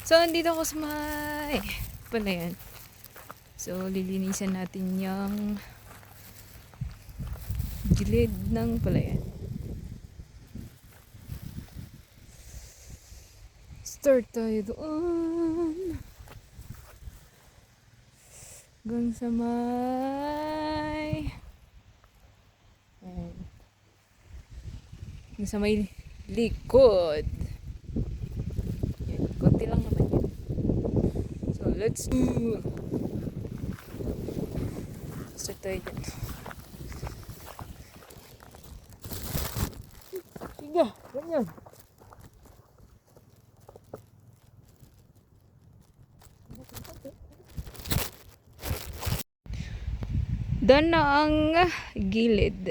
So, andito ako sa may palayan. So, lilinisan natin yung gilid ng palayan. Start tayo doon. Hanggang sa may... Ayan. Hanggang sa may likod. Yan. Konti lang naman yan. So, let's do. Start tayo dyan. Sige, ganyan. Doon na ang gilid.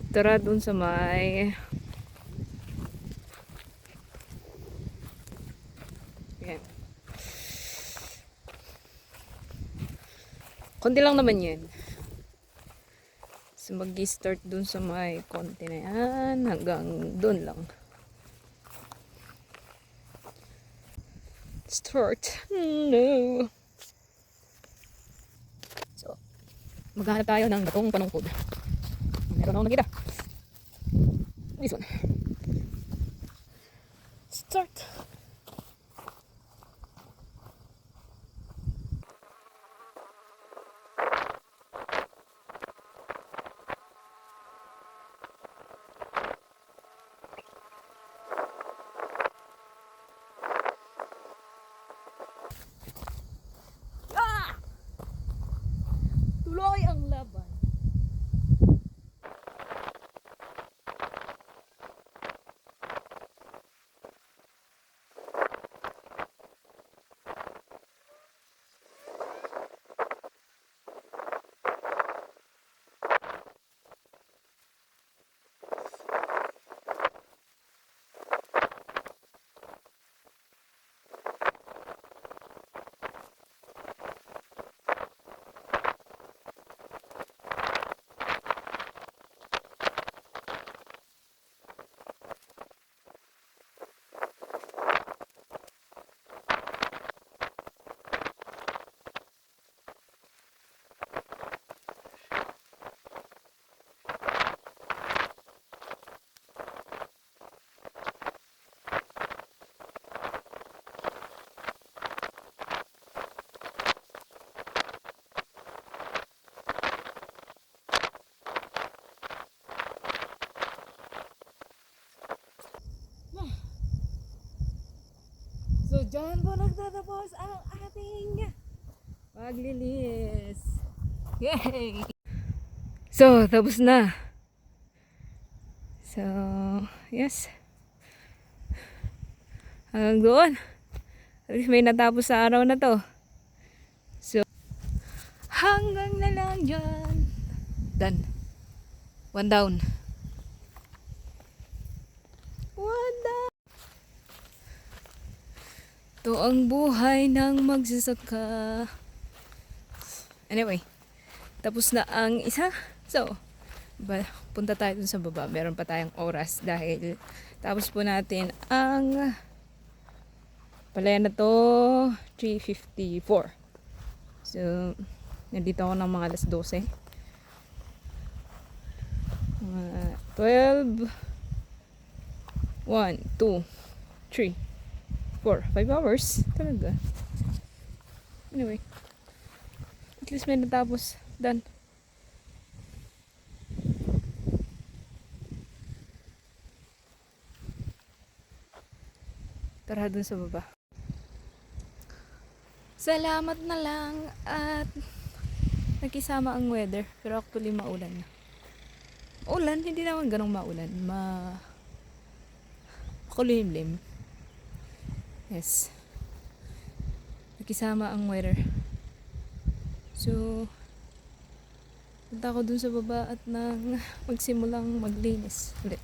Tara doon sa may... Yan. Konti lang naman yan. So mag-start doon sa may konti na yan. Hanggang doon lang. Start. No. So, maghanap tayo ng batong panungkod. Meron akong nakita. This one. Start. Tuloy ang laban. So, dyan po nagtatapos ang ating paglilis. Yay! So, tapos na. So, yes. Hanggang doon. At least may natapos sa araw na to. So, hanggang na lang dyan. Done. One down. One down. Ito ang buhay ng magsasaka. Anyway, tapos na ang isa. So, punta tayo dun sa baba. Meron pa tayong oras dahil tapos po natin ang palayan na to 3:54. So, nandito ako ng mga alas 12. 12 1, 2, 3 4, 5 hours talaga. Anyway, at least may natapos. Done. Tara dun sa baba. Salamat na lang at nakisama ang weather. Pero actually maulan na. Ulan, hindi naman ganong maulan. Kulimlim. Yes. Nakisama ang weather. So, punta ako dun sa baba at magsimulang maglinis ulit.